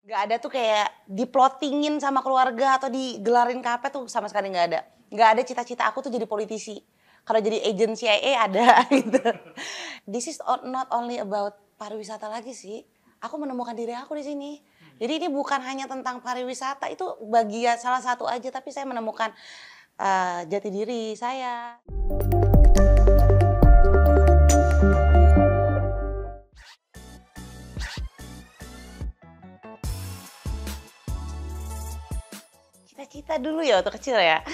Nggak ada tuh kayak diplotingin sama keluarga atau digelarin KP tuh sama sekali nggak ada. Nggak ada cita-cita aku tuh jadi politisi. Kalau jadi agent CIA ada gitu. This is not only about pariwisata lagi sih. Aku menemukan diri aku di sini. Jadi ini bukan hanya tentang pariwisata, itu bagian salah satu aja, tapi saya menemukan jati diri saya. Cita-cita dulu ya waktu kecil ya.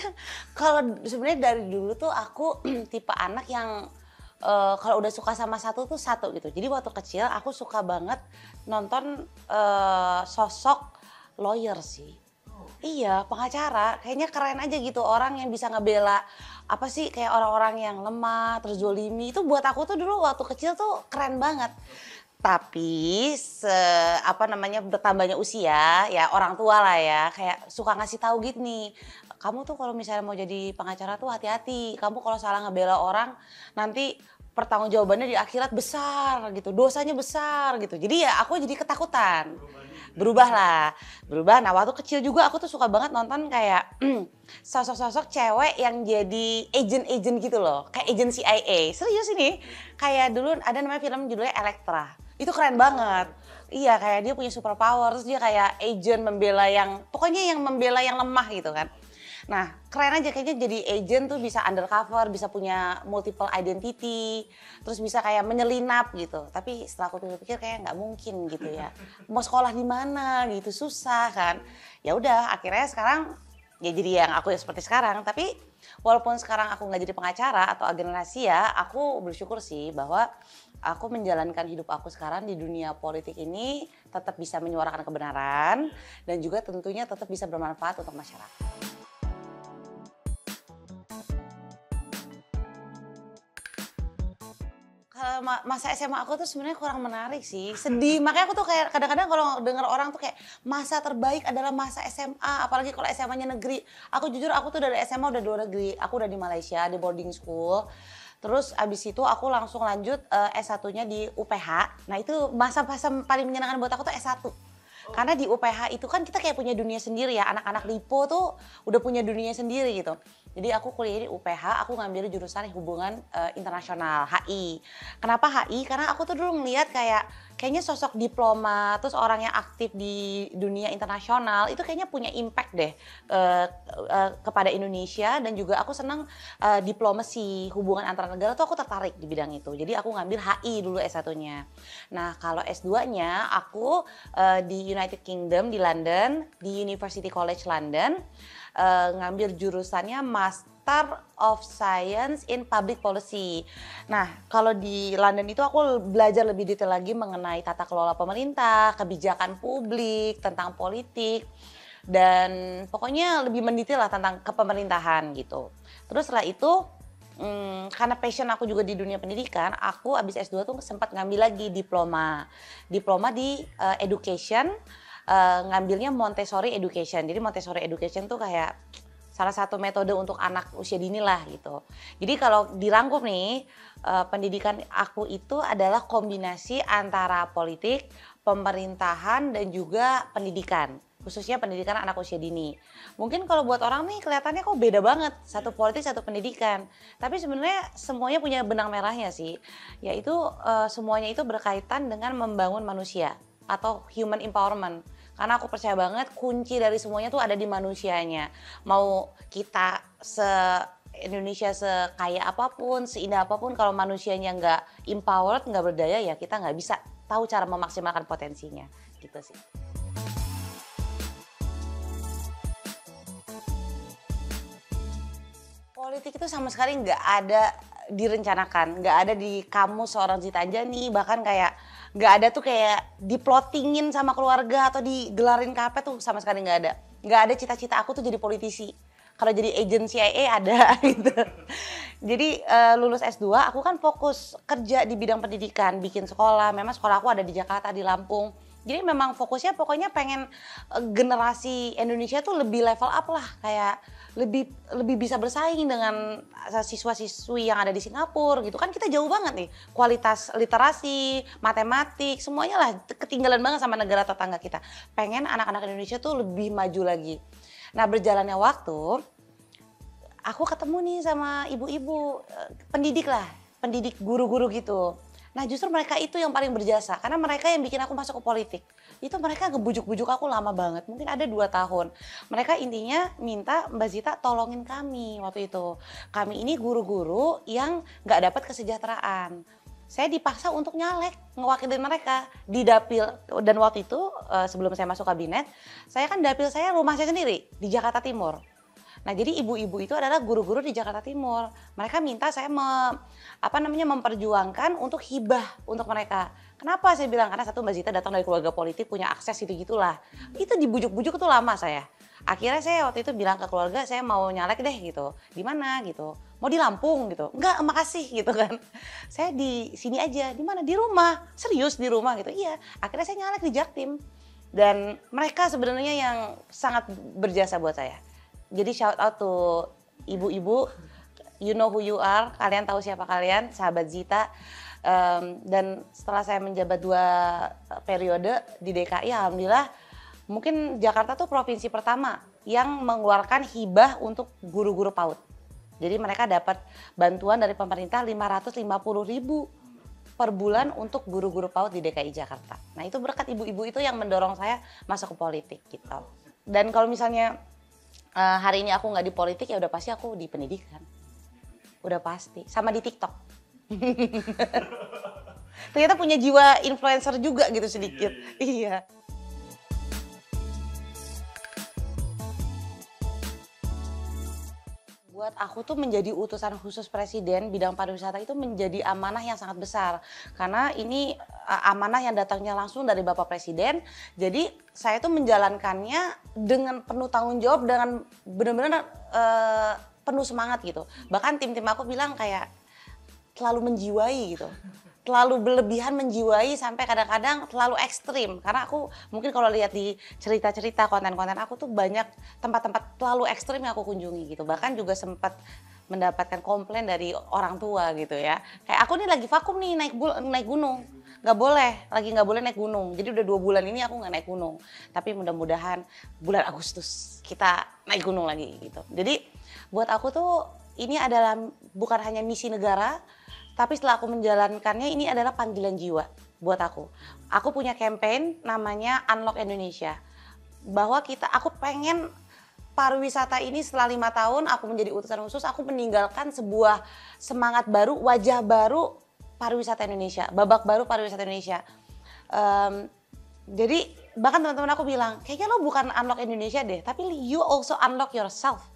Kalau sebenarnya dari dulu tuh aku tipe anak yang kalau udah suka sama satu tuh satu gitu. Jadi waktu kecil aku suka banget nonton sosok lawyer sih. Iya, pengacara. Kayaknya keren aja gitu orang yang bisa ngebela apa sih kayak orang-orang yang lemah, terus zolimi. Itu buat aku tuh dulu waktu kecil tuh keren banget. Tapi apa namanya, bertambahnya usia, ya orang tua lah ya, kayak suka ngasih tahu gitu nih, "Kamu tuh kalau misalnya mau jadi pengacara tuh hati-hati, kamu kalau salah ngebela orang nanti pertanggungjawabannya di akhirat besar gitu, dosanya besar," gitu. Jadi ya aku jadi ketakutan. Berubahlah, berubah. Nah waktu kecil juga aku tuh suka banget nonton kayak sosok-sosok cewek yang jadi agent-agent gitu loh, kayak agent CIA. Serius ini, kayak dulu ada namanya film judulnya Elektra. Itu keren banget. Iya, kayak dia punya super power, terus dia kayak agent membela yang, pokoknya yang membela yang lemah gitu kan. Nah, keren aja kayaknya jadi agent tuh bisa undercover, bisa punya multiple identity, terus bisa kayak menyelinap gitu. Tapi setelah aku pikir-pikir kayak nggak mungkin gitu ya. Mau sekolah di mana gitu, susah kan. Ya udah, akhirnya sekarang ya jadi yang aku ya seperti sekarang. Tapi walaupun sekarang aku nggak jadi pengacara atau agen rahasia, aku bersyukur sih bahwa aku menjalankan hidup aku sekarang di dunia politik ini tetap bisa menyuarakan kebenaran dan juga tentunya tetap bisa bermanfaat untuk masyarakat. Kalau masa SMA aku tuh sebenarnya kurang menarik sih, sedih. Makanya aku tuh kayak kadang-kadang kalau denger orang tuh kayak masa terbaik adalah masa SMA, apalagi kalau SMA-nya negeri. Aku jujur aku tuh dari SMA udah 2 negeri. Aku udah di Malaysia di boarding school. Terus abis itu aku langsung lanjut S1-nya di UPH. Nah itu masa-masa paling menyenangkan buat aku tuh S1. Karena di UPH itu kan kita kayak punya dunia sendiri ya, anak-anak LIPO tuh udah punya dunia sendiri gitu. Jadi aku kuliah di UPH, aku ngambil jurusan hubungan internasional, HI. Kenapa HI? Karena aku tuh dulu ngeliat kayaknya sosok diplomat, terus orang yang aktif di dunia internasional itu kayaknya punya impact deh kepada Indonesia, dan juga aku senang diplomasi, hubungan antar negara tuh aku tertarik di bidang itu. Jadi aku ngambil HI dulu S1-nya. Nah, kalau S2-nya aku di United Kingdom di London, di University College London, ngambil jurusannya Master of Science in Public Policy. Nah, kalau di London itu aku belajar lebih detail lagi mengenai tata kelola pemerintah, kebijakan publik, tentang politik, dan pokoknya lebih mendetail lah tentang kepemerintahan gitu. Terus setelah itu karena passion aku juga di dunia pendidikan, aku abis S2 tuh sempat ngambil lagi diploma. Diploma di education, ngambilnya Montessori Education. Jadi Montessori Education tuh kayak salah satu metode untuk anak usia dini lah gitu. Jadi kalau dirangkum nih, pendidikan aku itu adalah kombinasi antara politik, pemerintahan, dan juga pendidikan. Khususnya pendidikan anak usia dini. Mungkin kalau buat orang nih kelihatannya kok beda banget, satu politik satu pendidikan. Tapi sebenarnya semuanya punya benang merahnya sih, yaitu semuanya itu berkaitan dengan membangun manusia atau human empowerment. Karena aku percaya banget kunci dari semuanya tuh ada di manusianya. Mau kita Indonesia sekaya apapun, seindah apapun, kalau manusianya nggak empowered, nggak berdaya, ya kita nggak bisa tahu cara memaksimalkan potensinya, gitu sih. Politik itu sama sekali nggak ada direncanakan, nggak ada di kamus seorang Zita Anjani, bahkan kayak nggak ada tuh kayak diplotingin sama keluarga atau digelarin KP tuh sama sekali nggak ada. Nggak ada cita-cita aku tuh jadi politisi. Kalau jadi agent CIA ada gitu. Jadi lulus S2 aku kan fokus kerja di bidang pendidikan, bikin sekolah. Memang sekolah aku ada di Jakarta, di Lampung. Jadi memang fokusnya pokoknya pengen generasi Indonesia tuh lebih level up lah, kayak lebih bisa bersaing dengan siswa-siswi yang ada di Singapura gitu kan. Kita jauh banget nih kualitas literasi, matematik, semuanya lah ketinggalan banget sama negara tetangga kita. Pengen anak-anak Indonesia tuh lebih maju lagi. Nah, berjalannya waktu aku ketemu nih sama ibu-ibu pendidik lah, pendidik guru-guru gitu. Nah, justru mereka itu yang paling berjasa karena mereka yang bikin aku masuk ke politik. Itu mereka ngebujuk-bujuk aku lama banget, mungkin ada 2 tahun. Mereka intinya minta Mbak Zita tolongin kami waktu itu. Kami ini guru-guru yang nggak dapat kesejahteraan. Saya dipaksa untuk nyalek, ngewakilin mereka di dapil. Dan waktu itu sebelum saya masuk kabinet, saya kan dapil saya rumah saya sendiri di Jakarta Timur. Nah, jadi ibu-ibu itu adalah guru-guru di Jakarta Timur. Mereka minta saya memperjuangkan untuk hibah untuk mereka. Kenapa saya bilang? Karena satu, Mbak Zita datang dari keluarga politik, punya akses gitu-gitulah. Itu dibujuk-bujuk itu lama saya. Akhirnya saya waktu itu bilang ke keluarga, saya mau nyalek deh gitu. Di mana gitu? Mau di Lampung gitu. Enggak, makasih gitu kan. Saya di sini aja. Di mana? Di rumah. Serius di rumah gitu. Iya. Akhirnya saya nyalek di Jaktim. Dan mereka sebenarnya yang sangat berjasa buat saya. Jadi shout out to ibu-ibu, you know who you are, kalian tahu siapa kalian, sahabat Zita. Dan setelah saya menjabat 2 periode di DKI, alhamdulillah mungkin Jakarta tuh provinsi pertama yang mengeluarkan hibah untuk guru-guru PAUD. Jadi mereka dapat bantuan dari pemerintah 550.000 per bulan untuk guru-guru PAUD di DKI Jakarta. Nah, itu berkat ibu-ibu itu yang mendorong saya masuk ke politik gitu. Dan kalau misalnya hari ini aku nggak di politik, ya udah pasti aku di pendidikan. Udah pasti. Sama di TikTok. Ternyata punya jiwa influencer juga gitu sedikit. Iya. Buat aku tuh menjadi utusan khusus presiden bidang pariwisata itu menjadi amanah yang sangat besar. Karena ini amanah yang datangnya langsung dari Bapak Presiden. Jadi saya tuh menjalankannya dengan penuh tanggung jawab, dengan benar-benar penuh semangat gitu. Bahkan tim-tim aku bilang kayak terlalu menjiwai gitu. Terlalu berlebihan menjiwai sampai kadang-kadang terlalu ekstrim. Karena aku mungkin kalau lihat di cerita-cerita konten-konten aku tuh banyak tempat-tempat terlalu ekstrim yang aku kunjungi gitu. Bahkan juga sempat mendapatkan komplain dari orang tua gitu ya. Kayak aku nih lagi vakum nih naik gunung. Nggak boleh naik gunung. Jadi udah 2 bulan ini aku nggak naik gunung. Tapi mudah-mudahan bulan Agustus kita naik gunung lagi gitu. Jadi buat aku tuh ini adalah bukan hanya misi negara, tapi setelah aku menjalankannya, ini adalah panggilan jiwa buat aku. Aku punya campaign namanya Unlock Indonesia. Bahwa aku pengen pariwisata ini setelah 5 tahun aku menjadi utusan khusus, aku meninggalkan sebuah semangat baru, wajah baru pariwisata Indonesia, babak baru pariwisata Indonesia. Jadi bahkan teman-teman aku bilang, kayaknya lo bukan unlock Indonesia deh, tapi you also unlock yourself.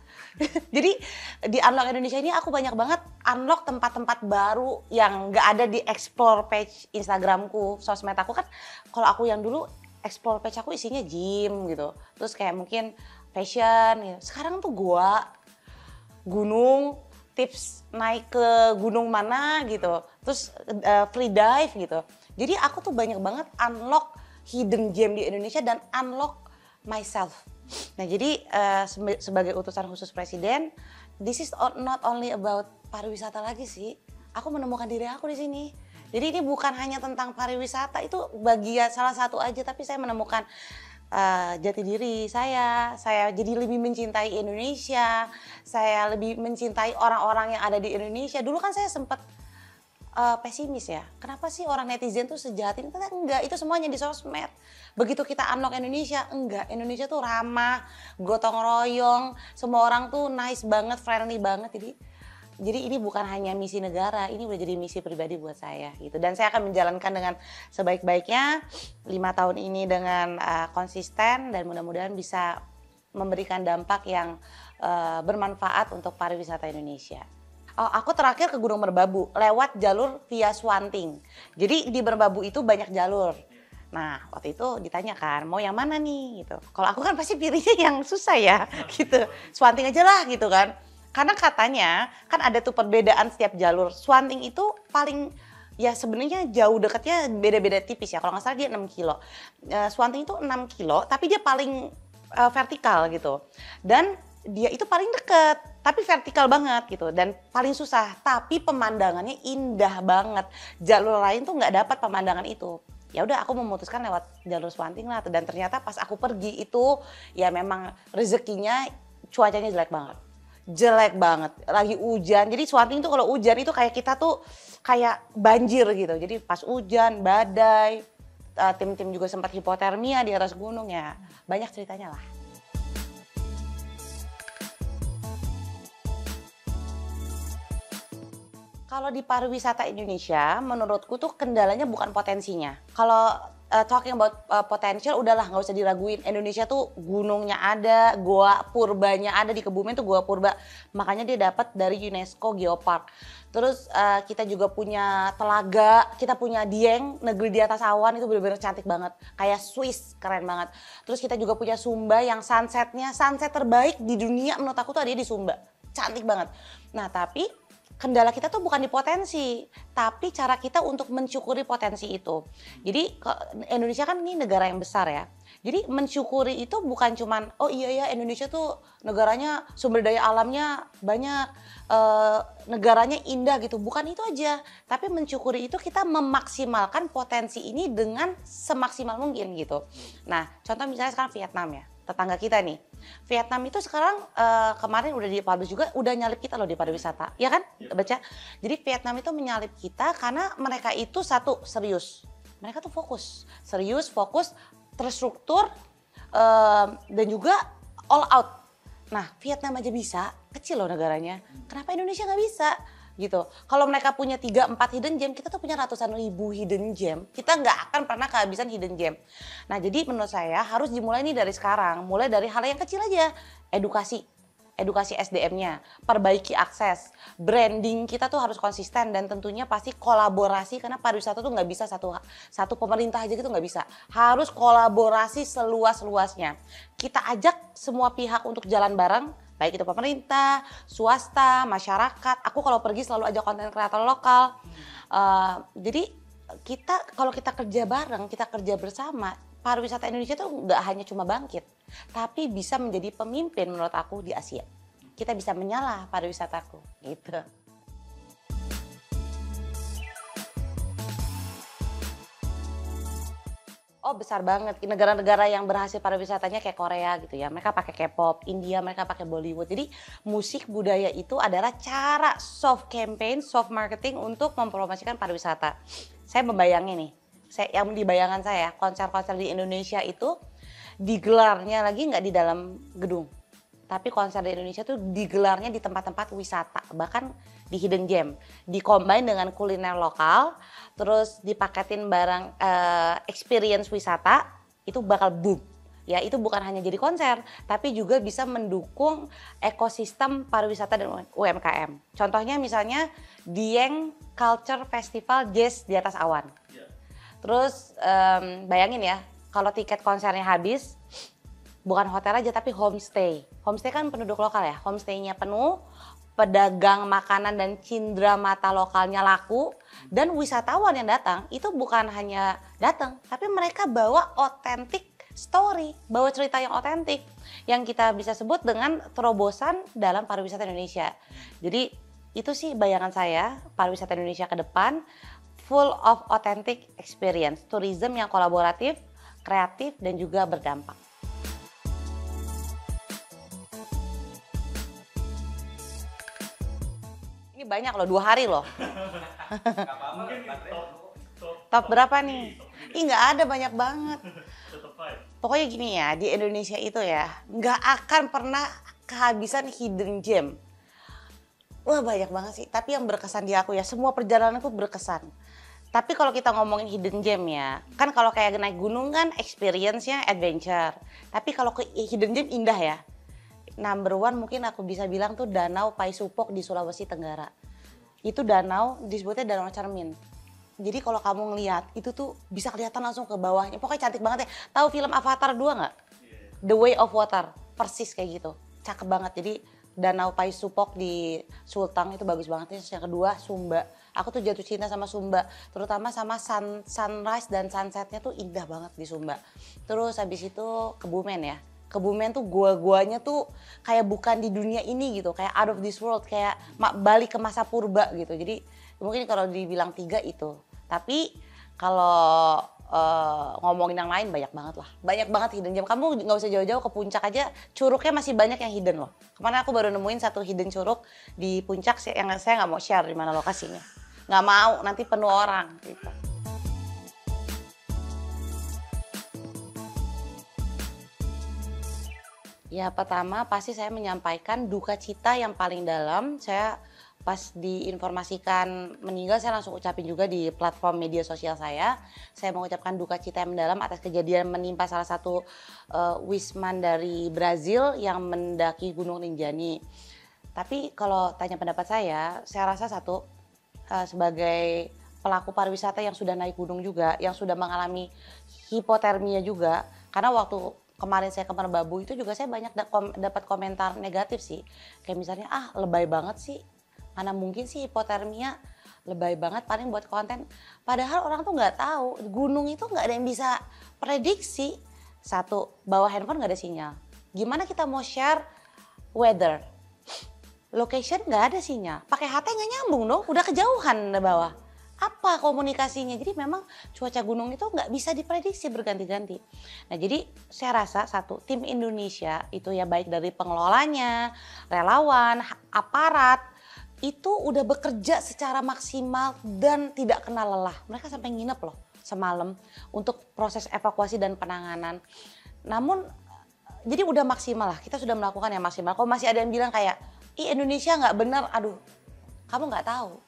Jadi di Unlock Indonesia ini aku banyak banget unlock tempat-tempat baru yang gak ada di explore page Instagramku, sosmed aku kan. Kalau aku yang dulu explore page aku isinya gym gitu, terus kayak mungkin fashion gitu. Sekarang tuh gua, gunung, tips naik ke gunung mana gitu, terus free dive gitu. Jadi aku tuh banyak banget unlock hidden gem di Indonesia dan unlock myself. Nah, jadi sebagai utusan khusus presiden, this is not only about pariwisata lagi sih. Aku menemukan diri aku di sini. Jadi ini bukan hanya tentang pariwisata, itu bagian salah satu aja, tapi saya menemukan jati diri saya jadi lebih mencintai Indonesia, saya lebih mencintai orang-orang yang ada di Indonesia. Dulu kan saya sempat pesimis ya, kenapa sih orang netizen tuh sejahat ini? Ternyata enggak, itu semuanya di sosmed. Begitu kita unlock Indonesia, enggak, Indonesia tuh ramah, gotong royong, semua orang tuh nice banget, friendly banget. Jadi ini bukan hanya misi negara, ini udah jadi misi pribadi buat saya gitu. Dan saya akan menjalankan dengan sebaik-baiknya 5 tahun ini dengan konsisten, dan mudah-mudahan bisa memberikan dampak yang bermanfaat untuk pariwisata Indonesia. Oh, aku terakhir ke Gunung Merbabu lewat jalur via Swanting. Jadi di Merbabu itu banyak jalur. Nah, waktu itu ditanyakan mau yang mana nih gitu. Kalau aku kan pasti pilihnya yang susah ya gitu. Swanting aja lah gitu kan. Karena katanya kan ada tuh perbedaan setiap jalur. Swanting itu paling Ya sebenarnya jauh dekatnya beda-beda tipis ya. Kalau nggak salah dia 6 kilo. Swanting itu 6 kilo, tapi dia paling vertikal gitu. Dan dia itu paling deket, tapi vertikal banget gitu. Dan paling susah, tapi pemandangannya indah banget. Jalur lain tuh nggak dapat pemandangan itu. Ya udah aku memutuskan lewat jalur Swanting lah. Dan ternyata pas aku pergi itu ya memang rezekinya cuacanya jelek banget, lagi hujan. Jadi Swanting tuh kalau hujan itu kayak kita tuh kayak banjir gitu. Jadi pas hujan, badai, tim-tim juga sempat hipotermia di atas gunung ya. Banyak ceritanya lah. Kalau di pariwisata Indonesia, menurutku tuh kendalanya bukan potensinya. Kalau talking about potential, udahlah nggak usah diraguin. Indonesia tuh gunungnya ada, goa purbanya ada di Kebumen tuh goa purba. Makanya dia dapat dari UNESCO Geopark. Terus kita juga punya telaga, kita punya Dieng, negeri di atas awan itu benar-benar cantik banget. Kayak Swiss, keren banget. Terus kita juga punya Sumba yang sunset terbaik di dunia menurut aku tuh ada di Sumba. Cantik banget. Nah tapi kendala kita tuh bukan di potensi, tapi cara kita untuk mensyukuri potensi itu. Jadi Indonesia kan ini negara yang besar ya. Jadi mensyukuri itu bukan cuman, oh iya ya Indonesia tuh negaranya sumber daya alamnya banyak, negaranya indah gitu. Bukan itu aja, tapi mensyukuri itu kita memaksimalkan potensi ini dengan semaksimal mungkin gitu. Nah contoh misalnya sekarang Vietnam ya, tetangga kita nih. Vietnam itu sekarang kemarin udah dipublish juga, udah nyalip kita loh di pariwisata, ya kan? Baca. Jadi Vietnam itu menyalip kita karena mereka itu satu, serius. Mereka tuh fokus, serius, fokus, terstruktur, dan juga all out. Nah Vietnam aja bisa, kecil loh negaranya. Kenapa Indonesia nggak bisa? Gitu. Kalau mereka punya 3-4 hidden gem, kita tuh punya ratusan ribu hidden gem. Kita nggak akan pernah kehabisan hidden gem. Nah jadi menurut saya harus dimulai nih dari sekarang. Mulai dari hal yang kecil aja. Edukasi SDM-nya, perbaiki akses, branding kita tuh harus konsisten dan tentunya pasti kolaborasi karena pariwisata tuh nggak bisa satu pemerintah aja gitu nggak bisa. Harus kolaborasi seluas-luasnya. Kita ajak semua pihak untuk jalan bareng, baik itu pemerintah, swasta, masyarakat. Aku kalau pergi selalu ajak konten kreator lokal. Jadi kalau kita kerja bareng, kita kerja bersama, pariwisata Indonesia tuh nggak hanya cuma bangkit, tapi bisa menjadi pemimpin menurut aku di Asia. Kita bisa menyala pariwisataku, gitu. Oh besar banget, negara-negara yang berhasil pariwisatanya kayak Korea gitu ya, mereka pakai K-pop, India mereka pakai Bollywood. Jadi musik budaya itu adalah cara soft campaign, soft marketing untuk mempromosikan pariwisata. Saya membayangin nih, yang di bayangan saya konser-konser di Indonesia itu digelarnya lagi nggak di dalam gedung. Tapi konser di Indonesia tuh digelarnya di tempat-tempat wisata, bahkan di hidden gem, dicombine dengan kuliner lokal, terus dipaketin barang experience wisata, itu bakal boom. Ya itu bukan hanya jadi konser, tapi juga bisa mendukung ekosistem pariwisata dan UMKM. Contohnya misalnya Dieng Culture Festival Jazz di atas awan. Terus bayangin ya, kalau tiket konsernya habis, bukan hotel aja tapi homestay. Homestay kan penduduk lokal ya, homestaynya penuh, pedagang makanan dan cindera mata lokalnya laku, dan wisatawan yang datang itu bukan hanya datang, tapi mereka bawa authentic story, bawa cerita yang otentik yang kita bisa sebut dengan terobosan dalam pariwisata Indonesia. Jadi itu sih bayangan saya pariwisata Indonesia ke depan, full of authentic experience, tourism yang kolaboratif, kreatif dan juga berdampak. Ini banyak loh, 2 hari loh. Top berapa nih? Ih nggak ada, banyak banget. Pokoknya gini ya, di Indonesia itu ya nggak akan pernah kehabisan hidden gem. Wah banyak banget sih, tapi yang berkesan di aku ya, semua perjalananku berkesan. Tapi kalau kita ngomongin hidden gem ya, kan kalau kayak naik gunung kan experience-nya adventure. Tapi kalau ke hidden gem indah ya. Number one mungkin aku bisa bilang tuh Danau Paisupok di Sulawesi Tenggara. Itu danau disebutnya Danau Cermin. Jadi kalau kamu ngelihat itu tuh bisa kelihatan langsung ke bawahnya. Pokoknya cantik banget ya. Tahu film Avatar 2 nggak? The Way of Water. Persis kayak gitu. Cakep banget. Jadi Danau Paisupok di Sulteng itu bagus banget. Terus yang kedua Sumba. Aku tuh jatuh cinta sama Sumba, terutama sama sunrise dan sunsetnya tuh indah banget di Sumba. Terus habis itu Kebumen ya. Kebumen tuh gua-guanya tuh kayak bukan di dunia ini gitu, kayak out of this world, kayak balik ke masa purba gitu. Jadi mungkin kalau dibilang 3 itu. Tapi kalau ngomongin yang lain banyak banget lah. Banyak banget hidden gem. Kamu nggak usah jauh-jauh ke puncak aja, curugnya masih banyak yang hidden loh. Kemarin aku baru nemuin satu hidden curug di puncak yang saya nggak mau share di mana lokasinya. Nggak mau, nanti penuh orang gitu. Ya pertama pasti saya menyampaikan duka cita yang paling dalam. Saya pas diinformasikan meninggal saya langsung ucapin juga di platform media sosial saya. Saya mengucapkan duka cita yang mendalam atas kejadian menimpa salah satu wisman dari Brazil yang mendaki Gunung Rinjani. Tapi kalau tanya pendapat saya rasa satu sebagai pelaku pariwisata yang sudah naik gunung juga, yang sudah mengalami hipotermia juga, karena waktu kemarin saya ke Merbabu itu juga saya banyak dapat komentar negatif sih. Kayak misalnya, lebay banget sih. Mana mungkin sih hipotermia, lebay banget paling buat konten. Padahal orang tuh nggak tahu, gunung itu nggak ada yang bisa prediksi. Satu, bawa handphone nggak ada sinyal. Gimana kita mau share weather? Location nggak ada sinyal. Pakai HT nggak nyambung dong, udah kejauhan di bawah. Apa komunikasinya? Jadi memang cuaca gunung itu nggak bisa diprediksi berganti-ganti. Nah jadi saya rasa satu, tim Indonesia itu ya baik dari pengelolanya, relawan, aparat, itu udah bekerja secara maksimal dan tidak kenal lelah. Mereka sampai nginep loh semalam untuk proses evakuasi dan penanganan. Namun jadi udah maksimal lah, kita sudah melakukan yang maksimal. Kalau masih ada yang bilang kayak, Indonesia nggak benar, aduh kamu nggak tahu.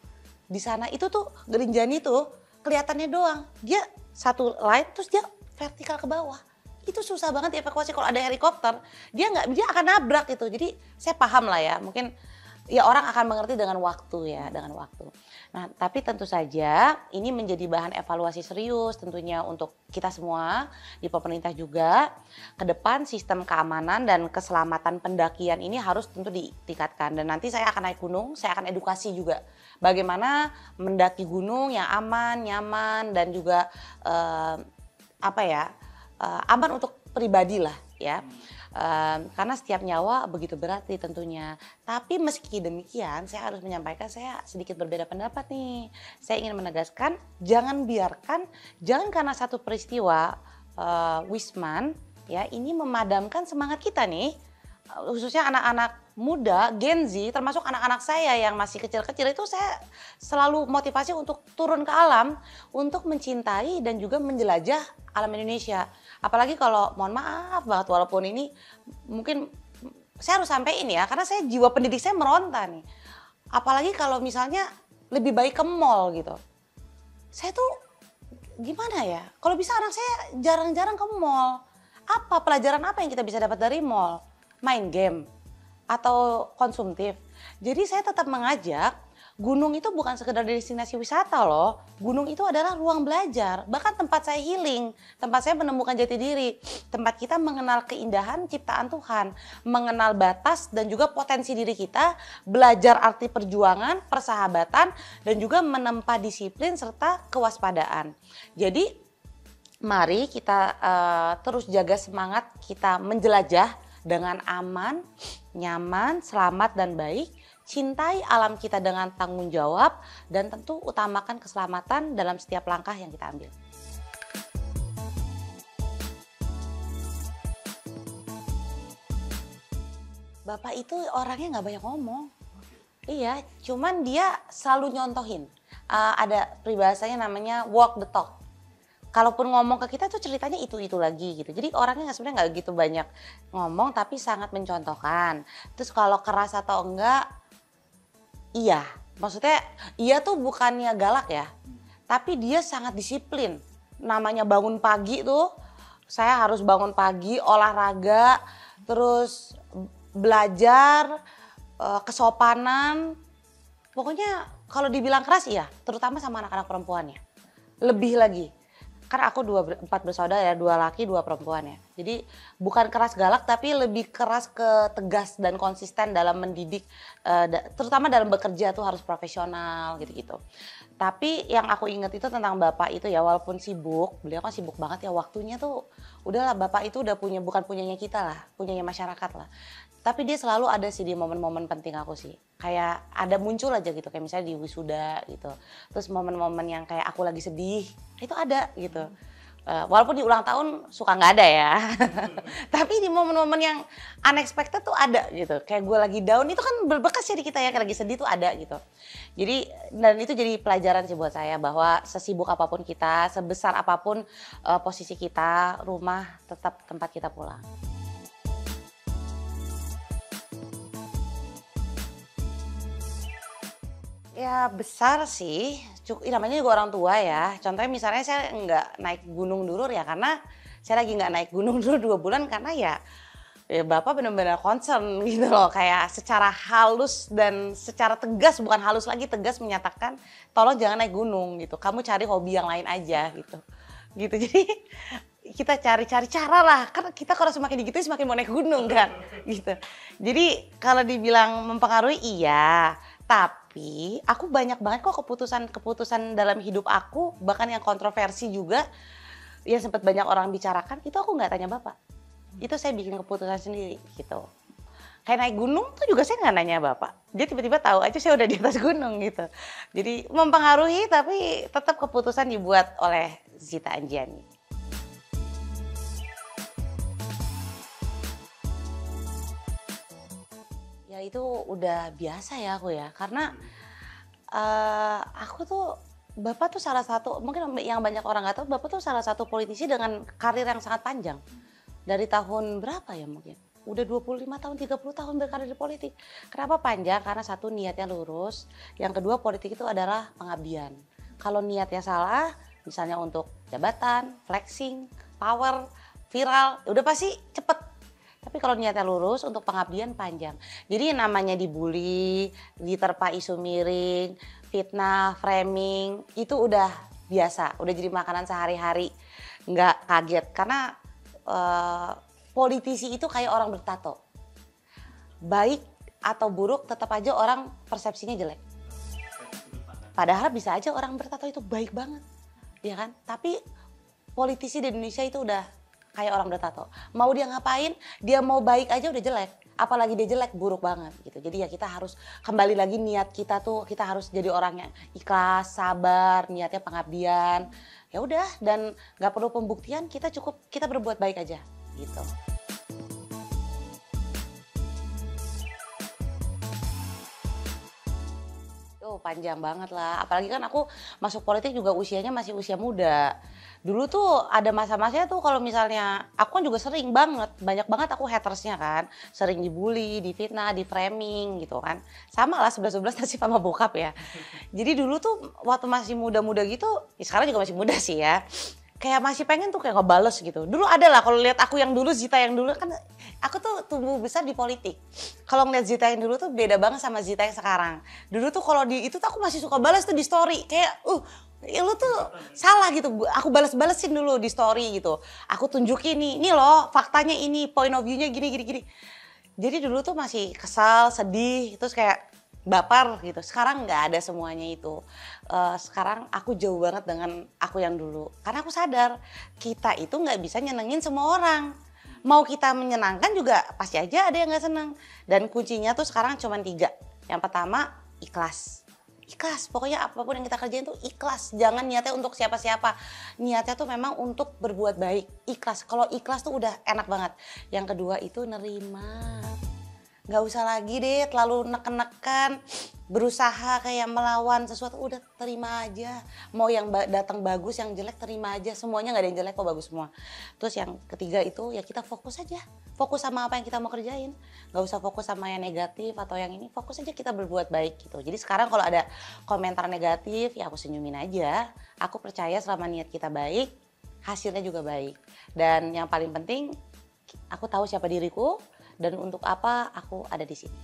Di sana itu tuh Rinjani tuh kelihatannya doang, dia satu line terus dia vertikal ke bawah. Itu susah banget dievakuasi. Kalau ada helikopter, dia akan nabrak itu. Jadi saya paham lah ya, mungkin ya orang akan mengerti dengan waktu ya, dengan waktu. Nah, tapi tentu saja ini menjadi bahan evaluasi serius tentunya untuk kita semua di pemerintah juga. Ke depan sistem keamanan dan keselamatan pendakian ini harus tentu ditingkatkan. Dan nanti saya akan naik gunung, saya akan edukasi juga bagaimana mendaki gunung yang aman, nyaman dan juga aman untuk pribadi lah ya. Karena setiap nyawa begitu berarti tentunya. Tapi meski demikian saya harus menyampaikan saya sedikit berbeda pendapat nih. Saya ingin menegaskan jangan karena satu peristiwa Wisman ya ini memadamkan semangat kita nih. Khususnya anak-anak muda, Gen Z, termasuk anak-anak saya yang masih kecil-kecil itu saya selalu motivasi untuk turun ke alam, untuk mencintai dan juga menjelajah alam Indonesia. Apalagi kalau mohon maaf banget walaupun ini mungkin saya harus sampein ya karena saya jiwa pendidik saya meronta nih. Apalagi kalau misalnya lebih baik ke mall gitu. Saya tuh gimana ya? Kalau bisa anak saya jarang-jarang ke mall. Pelajaran apa yang kita bisa dapat dari mall? Main game atau konsumtif. Jadi saya tetap mengajak gunung itu bukan sekedar destinasi wisata loh. Gunung itu adalah ruang belajar, bahkan tempat saya healing, tempat saya menemukan jati diri, tempat kita mengenal keindahan ciptaan Tuhan, mengenal batas dan juga potensi diri kita, belajar arti perjuangan, persahabatan dan juga menempa disiplin serta kewaspadaan. Jadi mari kita terus jaga semangat kita menjelajah dengan aman, nyaman, selamat dan baik. Cintai alam kita dengan tanggung jawab dan tentu utamakan keselamatan dalam setiap langkah yang kita ambil. Bapak itu orangnya nggak banyak ngomong. Iya, cuman dia selalu nyontohin. Ada peribahasanya namanya walk the talk. Kalaupun ngomong ke kita tuh ceritanya itu lagi gitu. Jadi orangnya sebenarnya nggak gitu banyak ngomong tapi sangat mencontohkan. Terus kalau keras atau enggak, iya. Maksudnya iya tuh bukannya galak ya. Tapi dia sangat disiplin. Namanya bangun pagi tuh, saya harus bangun pagi, olahraga, terus belajar, kesopanan. Pokoknya kalau dibilang keras iya, terutama sama anak-anak perempuannya. Lebih lagi. Karena aku 4 bersaudara ya, 2 laki 2 perempuan ya. Jadi bukan keras galak tapi lebih keras ke tegas dan konsisten dalam mendidik, terutama dalam bekerja tuh harus profesional gitu-gitu. Tapi yang aku ingat itu tentang bapak itu ya, walaupun sibuk, beliau kan sibuk banget ya, waktunya tuh udahlah, bapak itu udah punya, bukan punyanya kita lah, punyanya masyarakat lah. Tapi dia selalu ada sih di momen-momen penting aku sih. Kayak ada muncul aja gitu, kayak misalnya di wisuda gitu. Terus momen-momen yang kayak aku lagi sedih, itu ada gitu. Walaupun di ulang tahun suka nggak ada ya. Tapi di momen-momen yang unexpected tuh ada gitu. Kayak gue lagi down itu kan berbekas ya di kita ya, kayak lagi sedih tuh ada gitu. Jadi dan itu jadi pelajaran sih buat saya bahwa sesibuk apapun kita, sebesar apapun posisi kita, rumah tetap tempat kita pulang. Ya besar sih, namanya juga orang tua ya. Contohnya misalnya saya nggak naik gunung dulu ya karena saya lagi nggak naik gunung dulu 2 bulan karena ya bapak benar-benar concern gitu loh. Kayak secara halus dan secara tegas, bukan halus lagi, tegas menyatakan tolong jangan naik gunung gitu. Kamu cari hobi yang lain aja gitu. Gitu jadi kita cari-cari cara lah, karena kita kalau semakin digituin semakin mau naik gunung kan gitu. Jadi kalau dibilang mempengaruhi iya, tapi aku banyak banget kok keputusan-keputusan dalam hidup aku, bahkan yang kontroversi juga, yang sempat banyak orang bicarakan, itu aku nggak tanya bapak. Itu saya bikin keputusan sendiri gitu. Kayak naik gunung tuh juga saya nggak nanya bapak. Dia tiba-tiba tahu aja saya udah di atas gunung gitu. Jadi mempengaruhi tapi tetap keputusan dibuat oleh Zita Anjani. Ya itu udah biasa ya aku ya, karena aku tuh bapak tuh salah satu, mungkin yang banyak orang nggak tahu, bapak tuh salah satu politisi dengan karir yang sangat panjang. Dari tahun berapa ya mungkin? Udah 25 tahun, 30 tahun berkarir di politik. Kenapa panjang? Karena satu, niatnya lurus. Yang kedua, politik itu adalah pengabdian. Kalau niatnya salah, misalnya untuk jabatan, flexing, power, viral, udah pasti cepet. Tapi kalau niatnya lurus, untuk pengabdian panjang. Jadi namanya dibully, diterpa isu miring, fitnah, framing, itu udah biasa, udah jadi makanan sehari-hari. Nggak kaget, karena politisi itu kayak orang bertato. Baik atau buruk tetap aja orang persepsinya jelek. Padahal bisa aja orang bertato itu baik banget, ya kan? Tapi politisi di Indonesia itu udah kayak orang bertato. Mau dia ngapain, dia mau baik aja udah jelek. Apalagi dia jelek, buruk banget gitu. Jadi ya kita harus kembali lagi niat kita tuh, kita harus jadi orang yang ikhlas, sabar, niatnya pengabdian. Ya udah, dan nggak perlu pembuktian, kita berbuat baik aja gitu. Tuh panjang banget lah, apalagi kan aku masuk politik juga usianya masih usia muda. Dulu tuh ada masa-masanya tuh kalau misalnya, aku kan juga sering banget, banyak banget aku hatersnya kan. Sering dibully, difitnah, di-framing gitu kan. Sama lah 11-12 nasib sama bokap ya. Jadi dulu tuh waktu masih muda-muda gitu, ya sekarang juga masih muda sih ya. Kayak masih pengen tuh kayak ngebales gitu. Dulu ada lah kalau lihat aku yang dulu, Zita yang dulu kan, aku tuh tumbuh besar di politik. Kalau ngeliat Zita yang dulu tuh beda banget sama Zita yang sekarang. Dulu tuh kalau di itu tuh aku masih suka balas tuh di story. Kayak ya lu tuh salah gitu, aku balesin dulu di story gitu. Aku tunjukin nih loh faktanya, ini point of view-nya gini. Jadi dulu tuh masih kesal, sedih, terus kayak baper gitu. Sekarang nggak ada semuanya itu. Sekarang aku jauh banget dengan aku yang dulu. Karena aku sadar kita itu nggak bisa nyenengin semua orang. Mau kita menyenangkan juga pasti aja ada yang nggak seneng. Dan kuncinya tuh sekarang cuma 3. Yang pertama, ikhlas. Ikhlas, pokoknya apapun yang kita kerjain tuh ikhlas. Jangan niatnya untuk siapa-siapa. Niatnya tuh memang untuk berbuat baik. Ikhlas, kalau ikhlas tuh udah enak banget. Yang kedua itu nerima. Gak usah lagi deh terlalu neken-neken, berusaha kayak melawan sesuatu, udah terima aja. Mau yang datang bagus, yang jelek terima aja. Semuanya gak ada yang jelek kok, bagus semua. Terus yang ketiga itu ya kita fokus aja. Fokus sama apa yang kita mau kerjain. Gak usah fokus sama yang negatif atau yang ini. Fokus aja kita berbuat baik gitu. Jadi sekarang kalau ada komentar negatif ya aku senyumin aja. Aku percaya selama niat kita baik, hasilnya juga baik. Dan yang paling penting, aku tahu siapa diriku dan untuk apa aku ada di sini.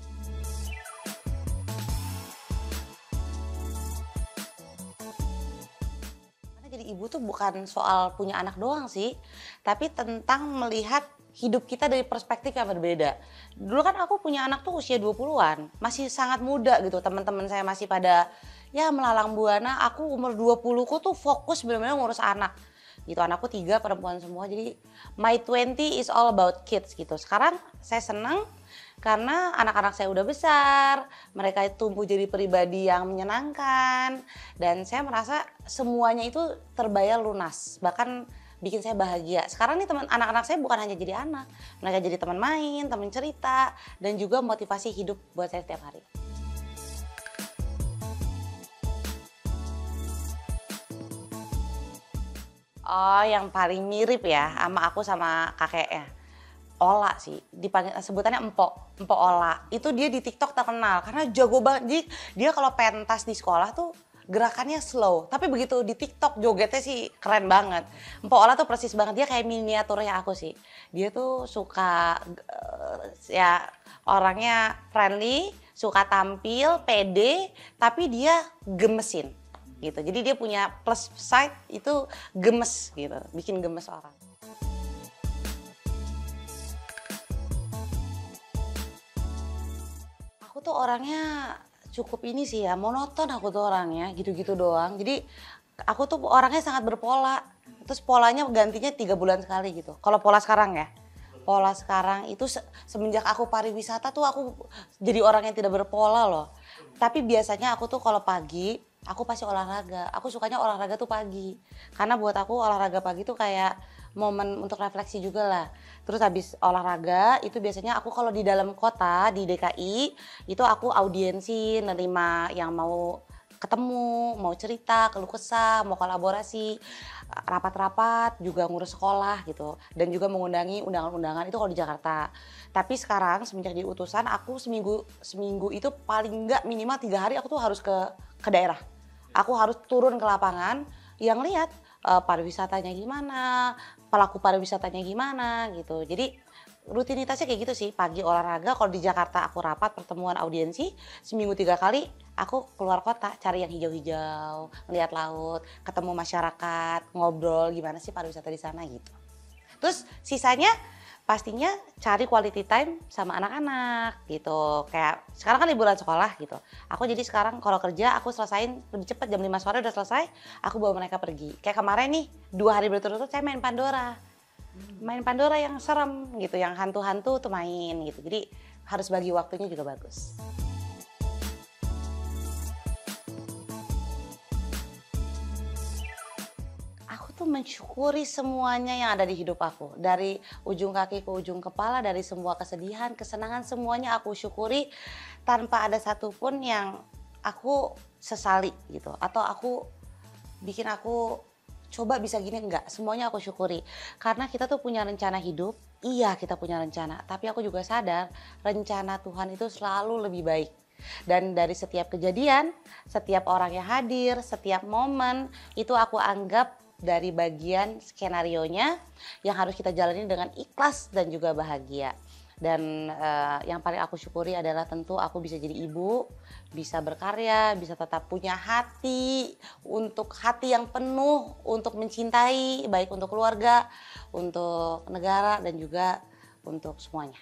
Karena jadi ibu tuh bukan soal punya anak doang sih, tapi tentang melihat hidup kita dari perspektif yang berbeda. Dulu kan aku punya anak tuh usia 20-an, masih sangat muda gitu. Teman-teman saya masih pada ya melalang buana, aku umur 20-ku tuh fokus benar-benar ngurus anak. Gitu, anakku 3 perempuan semua. Jadi my 20 is all about kids gitu. Sekarang saya senang karena anak-anak saya udah besar, mereka tumbuh jadi pribadi yang menyenangkan, dan saya merasa semuanya itu terbayar lunas. Bahkan bikin saya bahagia. Sekarang nih teman anak-anak saya bukan hanya jadi anak, mereka jadi teman main, teman cerita, dan juga motivasi hidup buat saya setiap hari. Oh, yang paling mirip ya sama aku sama kakeknya. Ola sih, dipanggil sebutannya Empok, Empok Ola. Itu dia di TikTok terkenal karena jago banget. Jadi dia kalau pentas di sekolah tuh gerakannya slow, tapi begitu di TikTok jogetnya sih keren banget. Empok Ola tuh persis banget, dia kayak miniaturnya aku sih. Dia tuh suka ya orangnya friendly, suka tampil, pede, tapi dia gemesin gitu. Jadi dia punya plus side itu gemes gitu, bikin gemes orang. Aku tuh orangnya cukup ini sih ya, monoton aku tuh orangnya, gitu-gitu doang. Jadi aku tuh orangnya sangat berpola. Terus polanya gantinya 3 bulan sekali gitu. Kalau pola sekarang ya. Pola sekarang itu semenjak aku pariwisata tuh aku jadi orang yang tidak berpola loh. Tapi biasanya aku tuh kalau pagi, aku pasti olahraga. Aku sukanya olahraga tuh pagi. Karena buat aku olahraga pagi tuh kayak momen untuk refleksi juga lah. Terus habis olahraga itu biasanya aku kalau di dalam kota di DKI itu aku audiensi nerima yang mau ketemu, mau cerita, keluh kesah, mau kolaborasi, rapat-rapat, juga ngurus sekolah gitu. Dan juga mengundangi undangan-undangan itu kalau di Jakarta. Tapi sekarang semenjak di utusan aku seminggu itu paling enggak minimal 3 hari aku tuh harus ke daerah. Aku harus turun ke lapangan yang lihat pariwisatanya gimana, pelaku pariwisatanya gimana gitu. Jadi rutinitasnya kayak gitu sih, pagi olahraga, kalau di Jakarta aku rapat pertemuan audiensi, seminggu 3 kali aku keluar kota cari yang hijau-hijau, ngeliat laut, ketemu masyarakat, ngobrol gimana sih pariwisata di sana gitu. Terus sisanya pastinya cari quality time sama anak-anak gitu. Kayak sekarang kan liburan sekolah gitu. Aku jadi sekarang kalau kerja aku selesain lebih cepat, jam 5 sore udah selesai, aku bawa mereka pergi. Kayak kemarin nih 2 hari berturut-turut saya main Pandora. Main Pandora yang serem gitu, yang hantu-hantu tuh main gitu. Jadi harus bagi waktunya juga bagus. Aku tuh mensyukuri semuanya yang ada di hidup aku. Dari ujung kaki ke ujung kepala, dari semua kesedihan, kesenangan, semuanya aku syukuri tanpa ada satupun yang aku sesali gitu. Atau bikin aku coba bisa gini, enggak. Semuanya aku syukuri. Karena kita tuh punya rencana hidup, iya kita punya rencana. Tapi aku juga sadar rencana Tuhan itu selalu lebih baik. Dan dari setiap kejadian, setiap orang yang hadir, setiap momen, itu aku anggap dari bagian skenarionya yang harus kita jalani dengan ikhlas dan juga bahagia. Dan yang paling aku syukuri adalah tentu aku bisa jadi ibu, bisa berkarya, bisa tetap punya hati yang penuh untuk mencintai, baik untuk keluarga, untuk negara, dan juga untuk semuanya.